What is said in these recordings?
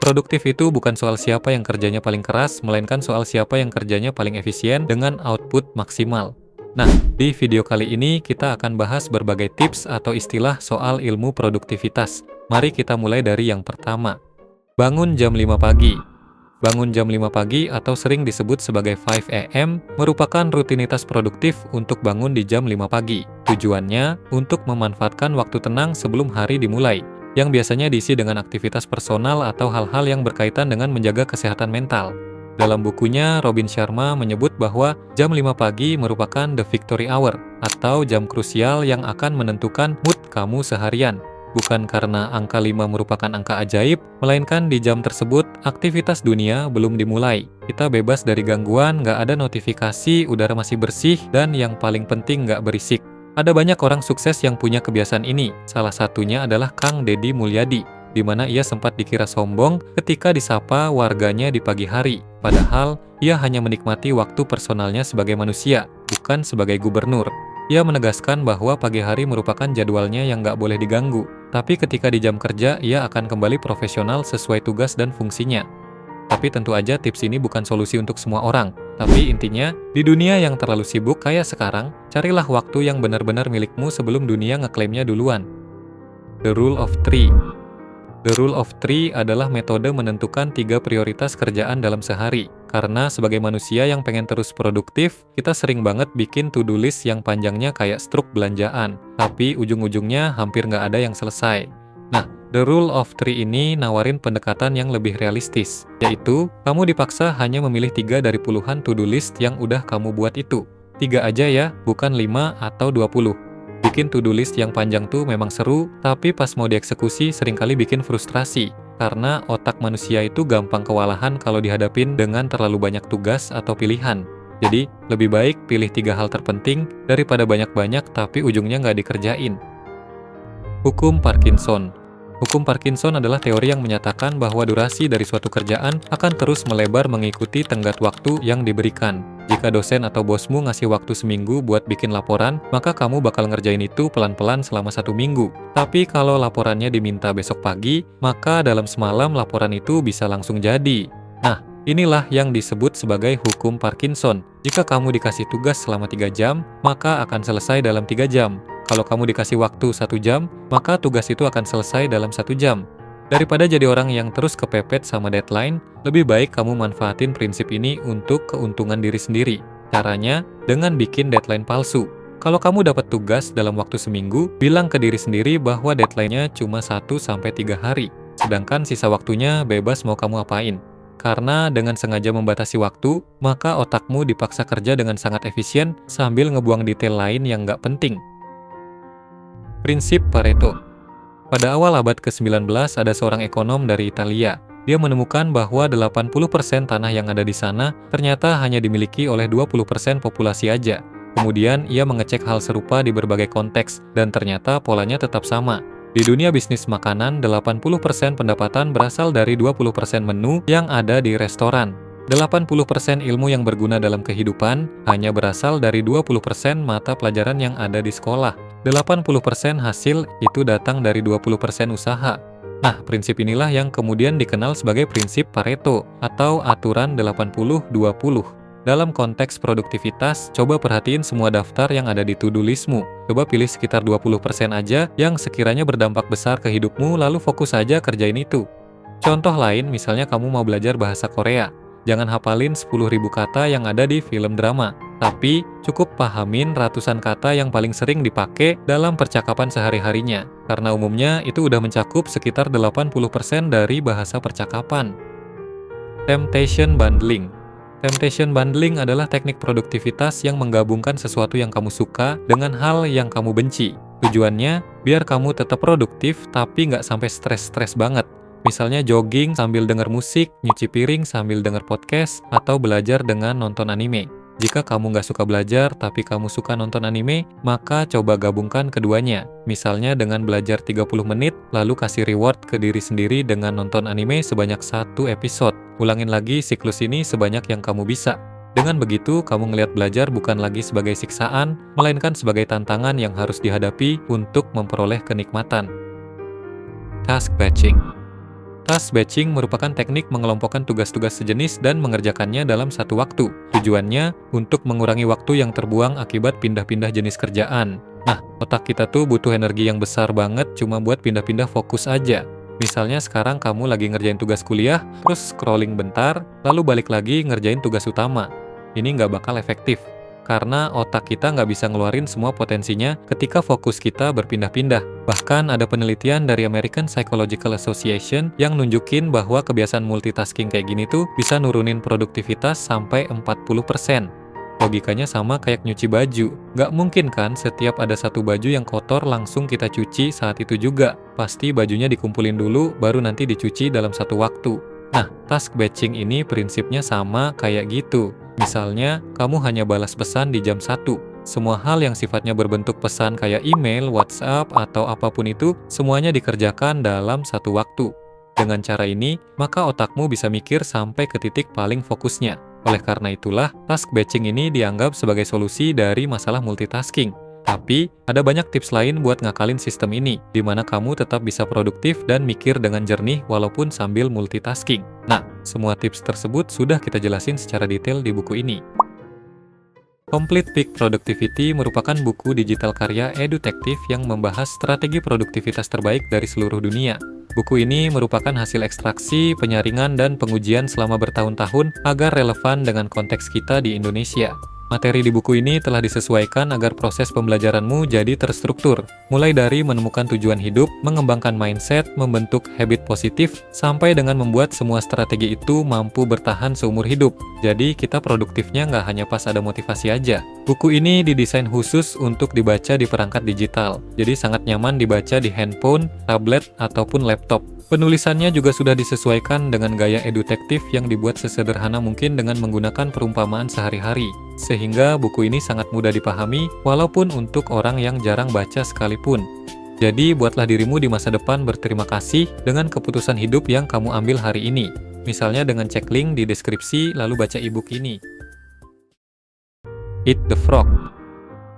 Produktif itu bukan soal siapa yang kerjanya paling keras, melainkan soal siapa yang kerjanya paling efisien dengan output maksimal. Nah, di video kali ini kita akan bahas berbagai tips atau istilah soal ilmu produktivitas. Mari kita mulai dari yang pertama. Bangun jam 5 pagi. Bangun jam 5 pagi atau sering disebut sebagai 5 AM merupakan rutinitas produktif untuk bangun di jam 5 pagi. Tujuannya untuk memanfaatkan waktu tenang sebelum hari dimulai, yang biasanya diisi dengan aktivitas personal atau hal-hal yang berkaitan dengan menjaga kesehatan mental. Dalam bukunya, Robin Sharma menyebut bahwa jam 5 pagi merupakan the victory hour, atau jam krusial yang akan menentukan mood kamu seharian. Bukan karena angka 5 merupakan angka ajaib, melainkan di jam tersebut aktivitas dunia belum dimulai. Kita bebas dari gangguan, nggak ada notifikasi, udara masih bersih, dan yang paling penting nggak berisik. Ada banyak orang sukses yang punya kebiasaan ini. Salah satunya adalah Kang Deddy Mulyadi, di mana ia sempat dikira sombong ketika disapa warganya di pagi hari. Padahal, ia hanya menikmati waktu personalnya sebagai manusia, bukan sebagai gubernur. Ia menegaskan bahwa pagi hari merupakan jadwalnya yang nggak boleh diganggu. Tapi ketika di jam kerja, ia akan kembali profesional sesuai tugas dan fungsinya. Tapi tentu aja tips ini bukan solusi untuk semua orang. Tapi intinya, di dunia yang terlalu sibuk kayak sekarang, carilah waktu yang benar-benar milikmu sebelum dunia ngeklaimnya duluan. The Rule of Three. The Rule of Three adalah metode menentukan 3 prioritas kerjaan dalam sehari. Karena sebagai manusia yang pengen terus produktif, kita sering banget bikin to-do list yang panjangnya kayak struk belanjaan. Tapi ujung-ujungnya hampir nggak ada yang selesai. Nah, The Rule of Three ini nawarin pendekatan yang lebih realistis, yaitu kamu dipaksa hanya memilih 3 dari puluhan to-do list yang udah kamu buat itu. 3 aja ya, bukan 5 atau 20. Bikin to-do list yang panjang tuh memang seru, tapi pas mau dieksekusi seringkali bikin frustrasi. Karena otak manusia itu gampang kewalahan kalau dihadapin dengan terlalu banyak tugas atau pilihan. Jadi, lebih baik pilih 3 hal terpenting daripada banyak-banyak tapi ujungnya nggak dikerjain. Hukum Parkinson. Hukum Parkinson adalah teori yang menyatakan bahwa durasi dari suatu kerjaan akan terus melebar mengikuti tenggat waktu yang diberikan. Jika dosen atau bosmu ngasih waktu seminggu buat bikin laporan, maka kamu bakal ngerjain itu pelan-pelan selama 1 minggu. Tapi kalau laporannya diminta besok pagi, maka dalam semalam laporan itu bisa langsung jadi. Nah, inilah yang disebut sebagai hukum Parkinson. Jika kamu dikasih tugas selama 3 jam, maka akan selesai dalam 3 jam. Kalau kamu dikasih waktu 1 jam, maka tugas itu akan selesai dalam 1 jam. Daripada jadi orang yang terus kepepet sama deadline, lebih baik kamu manfaatin prinsip ini untuk keuntungan diri sendiri. Caranya, dengan bikin deadline palsu. Kalau kamu dapat tugas dalam waktu seminggu, bilang ke diri sendiri bahwa deadline-nya cuma 1-3 hari. Sedangkan sisa waktunya bebas mau kamu apain. Karena dengan sengaja membatasi waktu, maka otakmu dipaksa kerja dengan sangat efisien sambil ngebuang detail lain yang nggak penting. Prinsip Pareto. Pada awal abad ke-19 ada seorang ekonom dari Italia. Dia menemukan bahwa 80% tanah yang ada di sana ternyata hanya dimiliki oleh 20% populasi aja. Kemudian ia mengecek hal serupa di berbagai konteks dan ternyata polanya tetap sama. Di dunia bisnis makanan, 80% pendapatan berasal dari 20% menu yang ada di restoran. 80% ilmu yang berguna dalam kehidupan hanya berasal dari 20% mata pelajaran yang ada di sekolah. 80% hasil itu datang dari 20% usaha. Nah, prinsip inilah yang kemudian dikenal sebagai prinsip Pareto atau aturan 80-20. Dalam konteks produktivitas, coba perhatiin semua daftar yang ada di to-do listmu. Coba pilih sekitar 20% aja yang sekiranya berdampak besar ke hidupmu, lalu fokus aja kerjain itu. Contoh lain, misalnya kamu mau belajar bahasa Korea. Jangan hafalin 10.000 kata yang ada di film drama, tapi cukup pahamin ratusan kata yang paling sering dipakai dalam percakapan sehari-harinya, karena umumnya itu udah mencakup sekitar 80% dari bahasa percakapan. Temptation Bundling. Temptation Bundling adalah teknik produktivitas yang menggabungkan sesuatu yang kamu suka dengan hal yang kamu benci. Tujuannya, biar kamu tetap produktif tapi nggak sampai stres-stres banget. Misalnya jogging sambil denger musik, nyuci piring sambil denger podcast, atau belajar dengan nonton anime. Jika kamu nggak suka belajar tapi kamu suka nonton anime, maka coba gabungkan keduanya. Misalnya dengan belajar 30 menit, lalu kasih reward ke diri sendiri dengan nonton anime sebanyak 1 episode. Ulangin lagi siklus ini sebanyak yang kamu bisa. Dengan begitu, kamu ngelihat belajar bukan lagi sebagai siksaan, melainkan sebagai tantangan yang harus dihadapi untuk memperoleh kenikmatan. Task batching. Task batching merupakan teknik mengelompokkan tugas-tugas sejenis dan mengerjakannya dalam satu waktu. Tujuannya untuk mengurangi waktu yang terbuang akibat pindah-pindah jenis kerjaan. Nah, otak kita tuh butuh energi yang besar banget cuma buat pindah-pindah fokus aja. Misalnya sekarang kamu lagi ngerjain tugas kuliah, terus scrolling bentar, lalu balik lagi ngerjain tugas utama. Ini nggak bakal efektif. Karena otak kita nggak bisa ngeluarin semua potensinya ketika fokus kita berpindah-pindah. Bahkan ada penelitian dari American Psychological Association yang nunjukin bahwa kebiasaan multitasking kayak gini tuh bisa nurunin produktivitas sampai 40%. Logikanya sama kayak nyuci baju. Nggak mungkin kan setiap ada satu baju yang kotor langsung kita cuci saat itu juga. Pasti bajunya dikumpulin dulu, baru nanti dicuci dalam satu waktu. Nah, task batching ini prinsipnya sama kayak gitu. Misalnya, kamu hanya balas pesan di jam 1. Semua hal yang sifatnya berbentuk pesan kayak email, WhatsApp, atau apapun itu, semuanya dikerjakan dalam satu waktu. Dengan cara ini, maka otakmu bisa mikir sampai ke titik paling fokusnya. Oleh karena itulah, task batching ini dianggap sebagai solusi dari masalah multitasking. Tapi, ada banyak tips lain buat ngakalin sistem ini, di mana kamu tetap bisa produktif dan mikir dengan jernih walaupun sambil multitasking. Nah, semua tips tersebut sudah kita jelasin secara detail di buku ini. Complete Peak Productivity merupakan buku digital karya edutektif yang membahas strategi produktivitas terbaik dari seluruh dunia. Buku ini merupakan hasil ekstraksi, penyaringan, dan pengujian selama bertahun-tahun agar relevan dengan konteks kita di Indonesia. Materi di buku ini telah disesuaikan agar proses pembelajaranmu jadi terstruktur, mulai dari menemukan tujuan hidup, mengembangkan mindset, membentuk habit positif, sampai dengan membuat semua strategi itu mampu bertahan seumur hidup. Jadi kita produktifnya nggak hanya pas ada motivasi aja. Buku ini didesain khusus untuk dibaca di perangkat digital, jadi sangat nyaman dibaca di handphone, tablet, ataupun laptop. Penulisannya juga sudah disesuaikan dengan gaya edutektif yang dibuat sesederhana mungkin dengan menggunakan perumpamaan sehari-hari. Sehingga buku ini sangat mudah dipahami, walaupun untuk orang yang jarang baca sekalipun. Jadi, buatlah dirimu di masa depan berterima kasih dengan keputusan hidup yang kamu ambil hari ini. Misalnya dengan cek link di deskripsi, lalu baca e-book ini. Eat the Frog.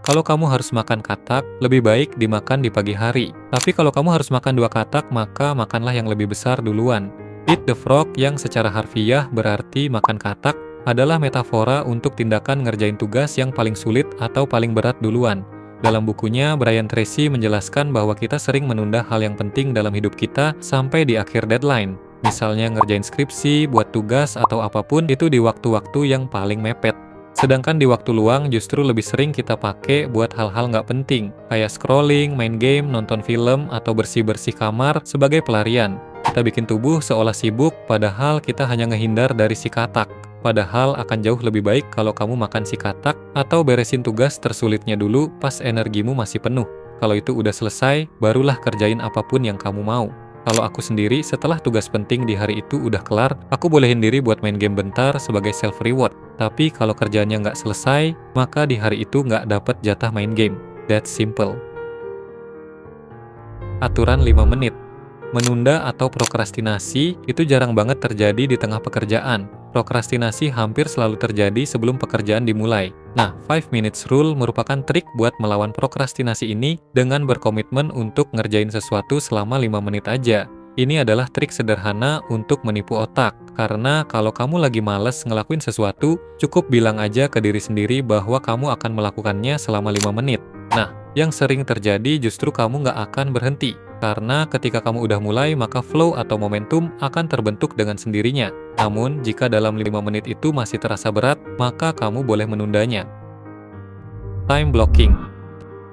Kalau kamu harus makan katak, lebih baik dimakan di pagi hari. Tapi kalau kamu harus makan 2 katak, maka makanlah yang lebih besar duluan. Eat the frog yang secara harfiah berarti makan katak adalah metafora untuk tindakan ngerjain tugas yang paling sulit atau paling berat duluan. Dalam bukunya, Brian Tracy menjelaskan bahwa kita sering menunda hal yang penting dalam hidup kita sampai di akhir deadline. Misalnya ngerjain skripsi, buat tugas, atau apapun itu di waktu-waktu yang paling mepet. Sedangkan di waktu luang justru lebih sering kita pakai buat hal-hal nggak penting, kayak scrolling, main game, nonton film, atau bersih-bersih kamar sebagai pelarian. Kita bikin tubuh seolah sibuk, padahal kita hanya ngehindar dari si katak. Padahal akan jauh lebih baik kalau kamu makan si katak atau beresin tugas tersulitnya dulu pas energimu masih penuh. Kalau itu udah selesai, barulah kerjain apapun yang kamu mau. Kalau aku sendiri, setelah tugas penting di hari itu udah kelar, aku bolehin diri buat main game bentar sebagai self-reward. Tapi kalau kerjaannya nggak selesai, maka di hari itu nggak dapat jatah main game. That's simple. Aturan 5 menit. Menunda atau prokrastinasi itu jarang banget terjadi di tengah pekerjaan. Prokrastinasi hampir selalu terjadi sebelum pekerjaan dimulai. Nah, 5 minutes rule merupakan trik buat melawan prokrastinasi ini dengan berkomitmen untuk ngerjain sesuatu selama 5 menit aja. Ini adalah trik sederhana untuk menipu otak, karena kalau kamu lagi males ngelakuin sesuatu, cukup bilang aja ke diri sendiri bahwa kamu akan melakukannya selama 5 menit. Nah, yang sering terjadi justru kamu nggak akan berhenti, karena ketika kamu udah mulai, maka flow atau momentum akan terbentuk dengan sendirinya. Namun, jika dalam 5 menit itu masih terasa berat, maka kamu boleh menundanya. Time blocking.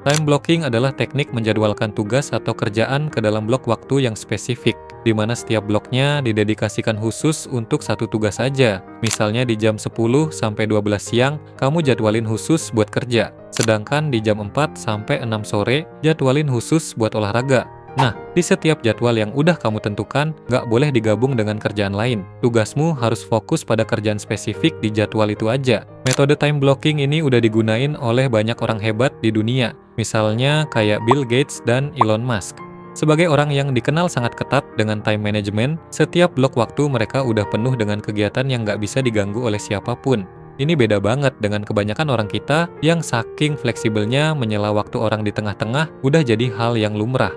Time blocking adalah teknik menjadwalkan tugas atau kerjaan ke dalam blok waktu yang spesifik, di mana setiap bloknya didedikasikan khusus untuk satu tugas saja. Misalnya di jam 10 sampai 12 siang, kamu jadwalin khusus buat kerja. Sedangkan di jam 4 sampai 6 sore, jadwalin khusus buat olahraga. Nah, di setiap jadwal yang udah kamu tentukan, nggak boleh digabung dengan kerjaan lain. Tugasmu harus fokus pada kerjaan spesifik di jadwal itu aja. Metode time blocking ini udah digunain oleh banyak orang hebat di dunia, misalnya kayak Bill Gates dan Elon Musk. Sebagai orang yang dikenal sangat ketat dengan time management, setiap blok waktu mereka udah penuh dengan kegiatan yang nggak bisa diganggu oleh siapapun. Ini beda banget dengan kebanyakan orang kita yang saking fleksibelnya menyela waktu orang di tengah-tengah udah jadi hal yang lumrah.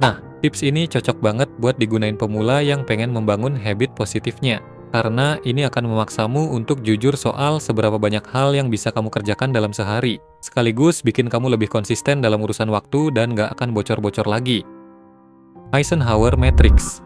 Nah, Tips ini cocok banget buat digunain pemula yang pengen membangun habit positifnya. Karena ini akan memaksamu untuk jujur soal seberapa banyak hal yang bisa kamu kerjakan dalam sehari. Sekaligus bikin kamu lebih konsisten dalam urusan waktu dan gak akan bocor-bocor lagi. Eisenhower Matrix.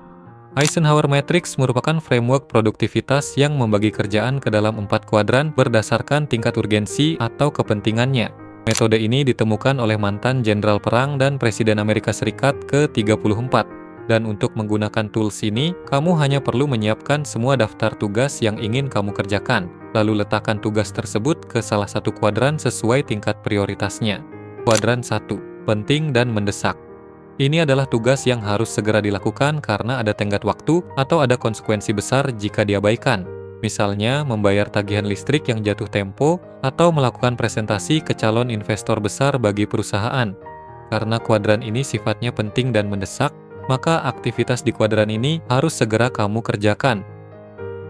Eisenhower Matrix merupakan framework produktivitas yang membagi kerjaan ke dalam 4 kuadran berdasarkan tingkat urgensi atau kepentingannya. Metode ini ditemukan oleh mantan Jenderal Perang dan Presiden Amerika Serikat ke-34. Dan untuk menggunakan tools ini, kamu hanya perlu menyiapkan semua daftar tugas yang ingin kamu kerjakan, lalu letakkan tugas tersebut ke salah satu kuadran sesuai tingkat prioritasnya. Kuadran 1, penting dan mendesak. Ini adalah tugas yang harus segera dilakukan karena ada tenggat waktu atau ada konsekuensi besar jika diabaikan. Misalnya, membayar tagihan listrik yang jatuh tempo atau melakukan presentasi ke calon investor besar bagi perusahaan. Karena kuadran ini sifatnya penting dan mendesak, maka aktivitas di kuadran ini harus segera kamu kerjakan.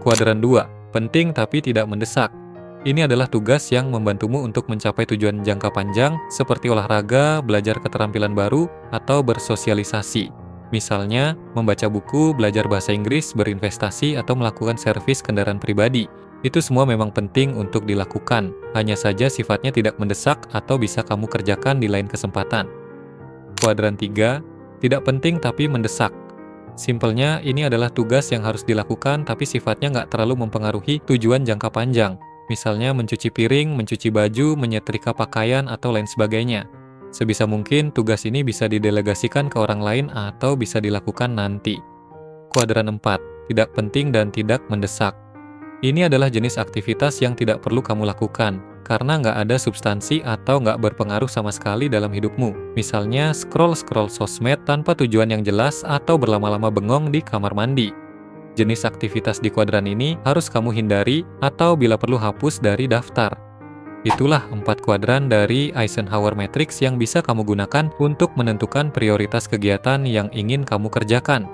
Kuadran 2, penting tapi tidak mendesak. Ini adalah tugas yang membantumu untuk mencapai tujuan jangka panjang seperti olahraga, belajar keterampilan baru, atau bersosialisasi. Misalnya, membaca buku, belajar bahasa Inggris, berinvestasi, atau melakukan servis kendaraan pribadi. Itu semua memang penting untuk dilakukan, hanya saja sifatnya tidak mendesak atau bisa kamu kerjakan di lain kesempatan. Kuadran 3, tidak penting tapi mendesak. Simpelnya, ini adalah tugas yang harus dilakukan tapi sifatnya nggak terlalu mempengaruhi tujuan jangka panjang. Misalnya mencuci piring, mencuci baju, menyetrika pakaian, atau lain sebagainya. Sebisa mungkin, tugas ini bisa didelegasikan ke orang lain atau bisa dilakukan nanti. Kuadran 4, tidak penting dan tidak mendesak. Ini adalah jenis aktivitas yang tidak perlu kamu lakukan, karena nggak ada substansi atau nggak berpengaruh sama sekali dalam hidupmu. Misalnya, scroll-scroll sosmed tanpa tujuan yang jelas atau berlama-lama bengong di kamar mandi. Jenis aktivitas di kuadran ini harus kamu hindari atau bila perlu hapus dari daftar. Itulah 4 kuadran dari Eisenhower Matrix yang bisa kamu gunakan untuk menentukan prioritas kegiatan yang ingin kamu kerjakan.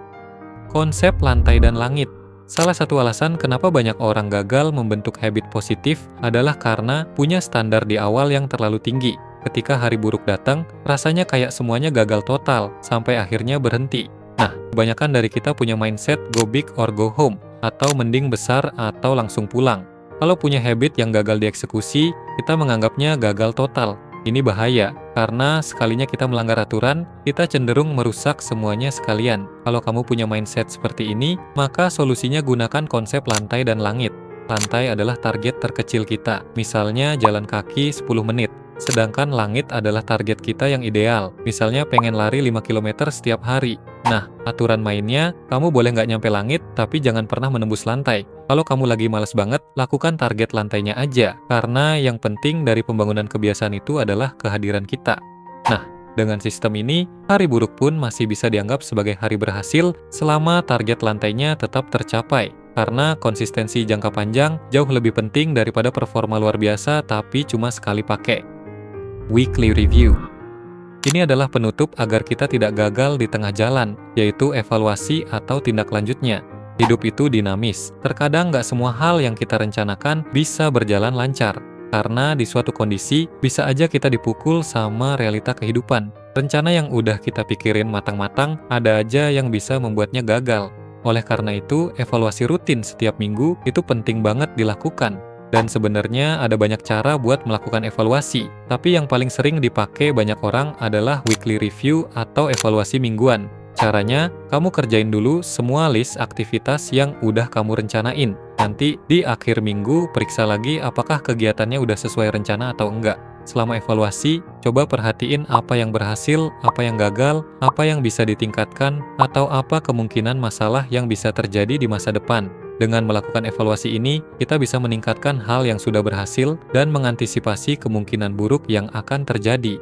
Konsep lantai dan langit. Salah satu alasan kenapa banyak orang gagal membentuk habit positif adalah karena punya standar di awal yang terlalu tinggi. Ketika hari buruk datang, rasanya kayak semuanya gagal total, sampai akhirnya berhenti. Nah, kebanyakan dari kita punya mindset go big or go home, atau mending besar atau langsung pulang. Kalau punya habit yang gagal dieksekusi, kita menganggapnya gagal total. Ini bahaya, karena sekalinya kita melanggar aturan, kita cenderung merusak semuanya sekalian. Kalau kamu punya mindset seperti ini, maka solusinya gunakan konsep lantai dan langit. Lantai adalah target terkecil kita, misalnya jalan kaki 10 menit. Sedangkan langit adalah target kita yang ideal, misalnya pengen lari 5 km setiap hari. Nah, aturan mainnya, kamu boleh nggak nyampe langit, tapi jangan pernah menembus lantai. Kalau kamu lagi males banget, lakukan target lantainya aja, karena yang penting dari pembangunan kebiasaan itu adalah kehadiran kita. Nah, dengan sistem ini, hari buruk pun masih bisa dianggap sebagai hari berhasil selama target lantainya tetap tercapai. Karena konsistensi jangka panjang jauh lebih penting daripada performa luar biasa tapi cuma sekali pakai. Weekly Review. Ini adalah penutup agar kita tidak gagal di tengah jalan, yaitu evaluasi atau tindak lanjutnya. Hidup itu dinamis. Terkadang nggak semua hal yang kita rencanakan bisa berjalan lancar. Karena di suatu kondisi, bisa aja kita dipukul sama realita kehidupan. Rencana yang udah kita pikirin matang-matang, ada aja yang bisa membuatnya gagal. Oleh karena itu, evaluasi rutin setiap minggu itu penting banget dilakukan. Dan sebenarnya ada banyak cara buat melakukan evaluasi, tapi yang paling sering dipakai banyak orang adalah weekly review atau evaluasi mingguan. Caranya, kamu kerjain dulu semua list aktivitas yang udah kamu rencanain. Nanti di akhir minggu periksa lagi apakah kegiatannya udah sesuai rencana atau enggak. Selama evaluasi, coba perhatiin apa yang berhasil, apa yang gagal, apa yang bisa ditingkatkan, atau apa kemungkinan masalah yang bisa terjadi di masa depan. Dengan melakukan evaluasi ini, kita bisa meningkatkan hal yang sudah berhasil dan mengantisipasi kemungkinan buruk yang akan terjadi.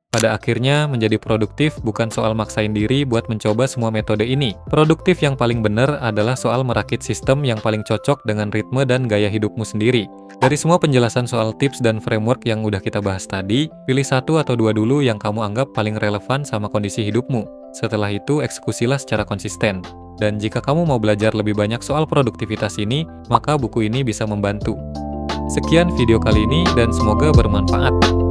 Pada akhirnya, menjadi produktif bukan soal maksain diri buat mencoba semua metode ini. Produktif yang paling benar adalah soal merakit sistem yang paling cocok dengan ritme dan gaya hidupmu sendiri. Dari semua penjelasan soal tips dan framework yang udah kita bahas tadi, pilih 1 atau 2 dulu yang kamu anggap paling relevan sama kondisi hidupmu. Setelah itu, eksekusilah secara konsisten. Dan jika kamu mau belajar lebih banyak soal produktivitas ini, maka buku ini bisa membantu. Sekian video kali ini dan semoga bermanfaat.